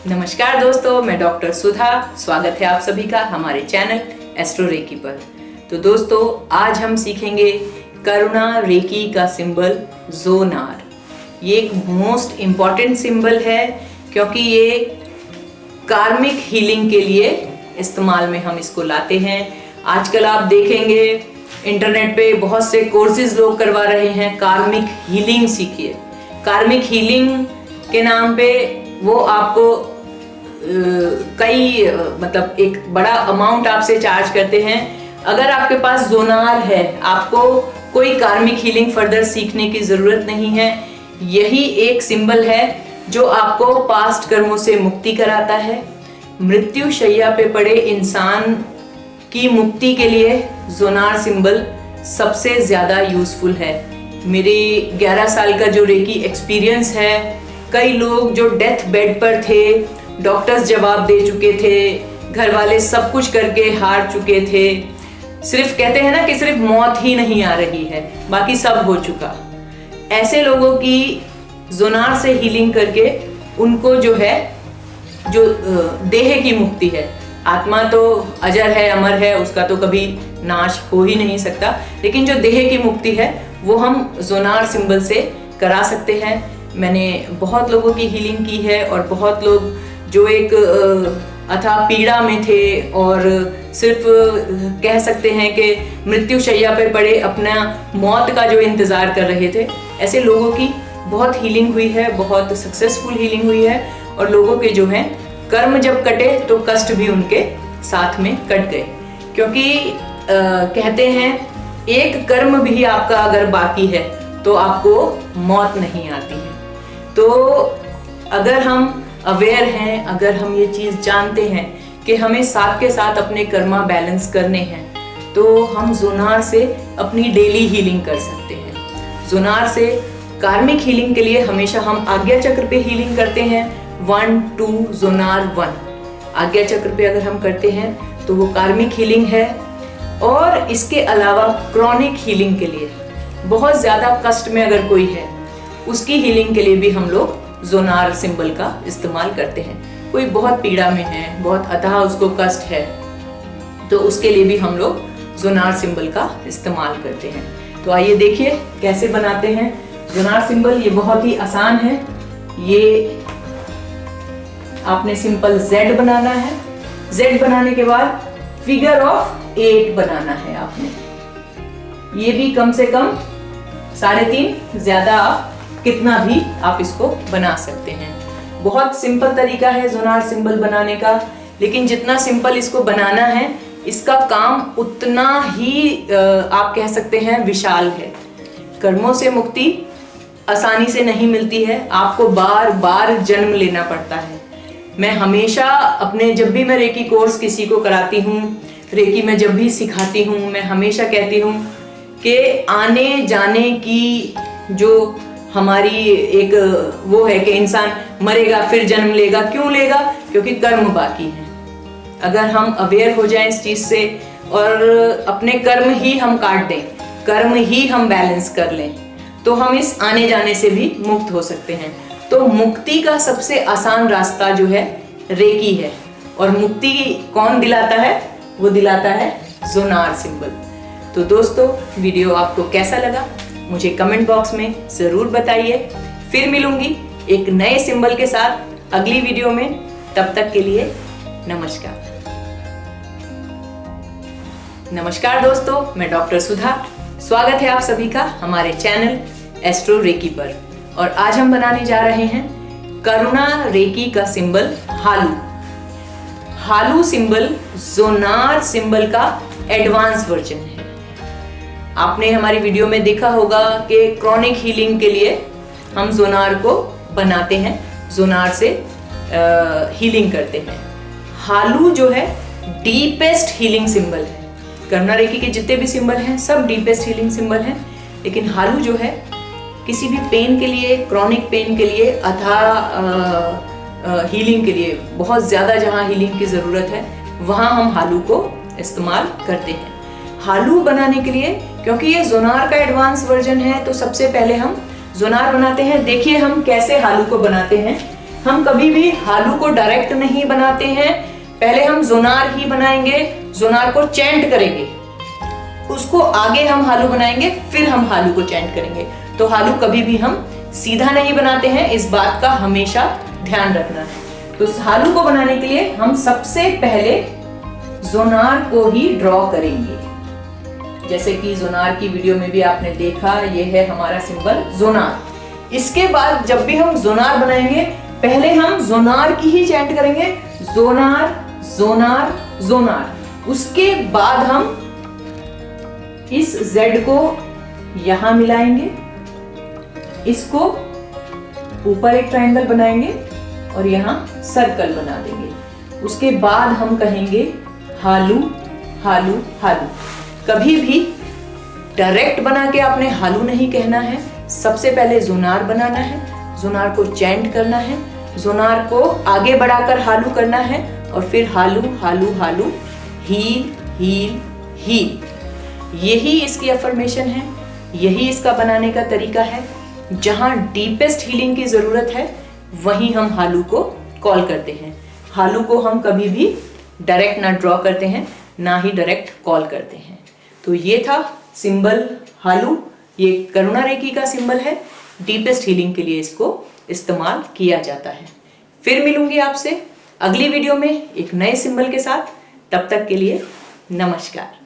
नमस्कार दोस्तों, मैं डॉक्टर सुधा। स्वागत है आप सभी का हमारे चैनल एस्ट्रो रेकी पर। तो दोस्तों, आज हम सीखेंगे करुणा रेकी का सिंबल ज़ोनार। ये एक मोस्ट इम्पॉर्टेंट सिंबल है क्योंकि ये कार्मिक हीलिंग के लिए इस्तेमाल में हम इसको लाते हैं। आजकल आप देखेंगे इंटरनेट पे बहुत से कोर्सेज लोग करवा रहे हैं, कार्मिक हीलिंग सीखिए। कार्मिक हीलिंग के नाम पे वो आपको मतलब एक बड़ा अमाउंट आपसे चार्ज करते हैं। अगर आपके पास ज़ोनार है, आपको कोई कार्मिक हीलिंग फर्दर सीखने की ज़रूरत नहीं है। यही एक सिंबल है जो आपको पास्ट कर्मों से मुक्ति कराता है। मृत्यु शैया पे पड़े इंसान की मुक्ति के लिए ज़ोनार सिंबल सबसे ज़्यादा यूज़फुल है। मेरी 11 साल का जो रेकी एक्सपीरियंस है, कई लोग जो डेथ बेड पर थे, डॉक्टर्स जवाब दे चुके थे, घर वाले सब कुछ करके हार चुके थे, सिर्फ कहते हैं ना कि सिर्फ मौत ही नहीं आ रही है, बाकी सब हो चुका। ऐसे लोगों की ज़ोनार से हीलिंग करके उनको जो है, जो देह की मुक्ति है, आत्मा तो अजर है, अमर है, उसका तो कभी नाश हो ही नहीं सकता, लेकिन जो देह की मुक्ति है वो हम ज़ोनार सिंबल से करा सकते हैं। मैंने बहुत लोगों की हीलिंग की है और बहुत लोग जो एक अथाह पीड़ा में थे और सिर्फ कह सकते हैं कि मृत्यु शैया पर पड़े अपना मौत का जो इंतज़ार कर रहे थे, ऐसे लोगों की बहुत हीलिंग हुई है, बहुत सक्सेसफुल हीलिंग हुई है। और लोगों के जो हैं कर्म जब कटे तो कष्ट भी उनके साथ में कट गए, क्योंकि कहते हैं एक कर्म भी आपका अगर बाकी है तो आपको मौत नहीं आती है। तो अगर हम अवेयर हैं, अगर हम ये चीज़ जानते हैं कि हमें साथ के साथ अपने कर्मा बैलेंस करने हैं, तो हम ज़ोनार से अपनी डेली हीलिंग कर सकते हैं। ज़ोनार से कार्मिक हीलिंग के लिए हमेशा हम आज्ञा चक्र पे हीलिंग करते हैं। 1 2 ज़ोनार 1 आज्ञा चक्र पे अगर हम करते हैं तो वो कार्मिक हीलिंग है। और इसके अलावा क्रॉनिक हीलिंग के लिए, बहुत ज़्यादा कष्ट में अगर कोई है, उसकी हीलिंग के लिए भी हम लोग ज़ोनार सिंबल का इस्तेमाल करते हैं। कोई बहुत पीड़ा में है, बहुत अथाह उसको कष्ट है, तो उसके लिए भी हम लोग ज़ोनार सिंबल का इस्तेमाल करते हैं। तो आइए देखिए कैसे बनाते हैं ज़ोनार सिंबल। ये बहुत ही आसान है। ये आपने सिंपल Z बनाना है। Z बनाने के बाद फिगर ऑफ 8 बनाना है आपने। ये भी कम से कम 3.5, ज्यादा कितना भी आप इसको बना सकते हैं। बहुत सिंपल तरीका है ज़ोनार सिंबल बनाने का, लेकिन जितना सिंपल इसको बनाना है, इसका काम उतना ही आप कह सकते हैं विशाल है। कर्मों से मुक्ति आसानी से नहीं मिलती है, आपको बार बार जन्म लेना पड़ता है। मैं हमेशा अपने, जब भी मैं रेकी कोर्स किसी को कराती हूँ, रेकी में जब भी सिखाती हूँ, मैं हमेशा कहती हूँ कि आने जाने की जो हमारी एक वो है कि इंसान मरेगा फिर जन्म लेगा। क्यों लेगा? क्योंकि कर्म बाकी है। अगर हम अवेयर हो जाएं इस चीज़ से और अपने कर्म ही हम काट दें, कर्म ही हम बैलेंस कर लें, तो हम इस आने जाने से भी मुक्त हो सकते हैं। तो मुक्ति का सबसे आसान रास्ता जो है रेकी है। और मुक्ति कौन दिलाता है? वो दिलाता है ज़ोनार सिंबल। तो दोस्तों, वीडियो आपको कैसा लगा मुझे कमेंट बॉक्स में ज़रूर बताइए। फिर मिलूंगी एक नए सिंबल के साथ अगली वीडियो में। तब तक के लिए नमस्कार। नमस्कार दोस्तों, मैं डॉक्टर सुधा। स्वागत है आप सभी का हमारे चैनल एस्ट्रो रेकी पर। और आज हम बनाने जा रहे हैं करुणा रेकी का सिंबल हालू। हालू सिंबल ज़ोनार सिंबल का एडवांस वर्जन है। आपने हमारी वीडियो में देखा होगा कि क्रॉनिक हीलिंग के लिए हम ज़ोनार को बनाते हैं, ज़ोनार से हीलिंग करते हैं। हालू जो है डीपेस्ट हीलिंग सिंबल है। करुणा रेकी के जितने भी सिंबल हैं सब डीपेस्ट हीलिंग सिंबल हैं, लेकिन हालू जो है किसी भी पेन के लिए, क्रॉनिक पेन के लिए, अथाह हीलिंग के लिए, बहुत ज़्यादा जहाँ हीलिंग की ज़रूरत है वहाँ हम हालू को इस्तेमाल करते हैं। हालू बनाने के लिए, क्योंकि ये ज़ोनार का एडवांस वर्जन है, तो सबसे पहले हम ज़ोनार बनाते हैं। देखिए हम कैसे हालू को बनाते हैं। हम कभी भी हालू को डायरेक्ट नहीं बनाते हैं, पहले हम जोनार ही बनाएंगे, जोनार को चैंट करेंगे, उसको आगे हम हालू बनाएंगे, फिर हम हालू को चैंट करेंगे। तो हालू कभी भी हम सीधा नहीं बनाते हैं, इस बात का हमेशा ध्यान रखना है। तो हालू को बनाने के लिए हम सबसे पहले जोनार को ही ड्रॉ करेंगे। जैसे कि जोनार की वीडियो में भी आपने देखा, ये है हमारा सिंबल जोनार। इसके बाद जब भी हम जोनार बनाएंगे, पहले हम जोनार की ही चैंट करेंगे, जोनार जोनार जोनार। उसके बाद हम इस Z को यहां मिलाएंगे, इसको ऊपर एक ट्रायंगल बनाएंगे और यहां सर्कल बना देंगे। उसके बाद हम कहेंगे हालू हालू हालू। कभी भी डायरेक्ट बना के आपने हालू नहीं कहना है, सबसे पहले जोनार बनाना है, जोनार को चैंट करना है, जोनार को आगे बढ़ाकर हालू करना है और फिर हालू हालू हालू, हील हील हील। यही इसकी अफर्मेशन है, यही इसका बनाने का तरीका है। जहां डीपेस्ट हीलिंग की जरूरत है वहीं हम हालू को कॉल करते हैं। हालू को हम कभी भी डायरेक्ट ना ड्रॉ करते हैं, ना ही डायरेक्ट कॉल करते हैं। तो ये था सिंबल हालू, ये करुणा रेकी का सिंबल है, डीपेस्ट हीलिंग के लिए इसको इस्तेमाल किया जाता है। फिर मिलूंगी आपसे अगली वीडियो में एक नए सिंबल के साथ, तब तक के लिए नमस्कार।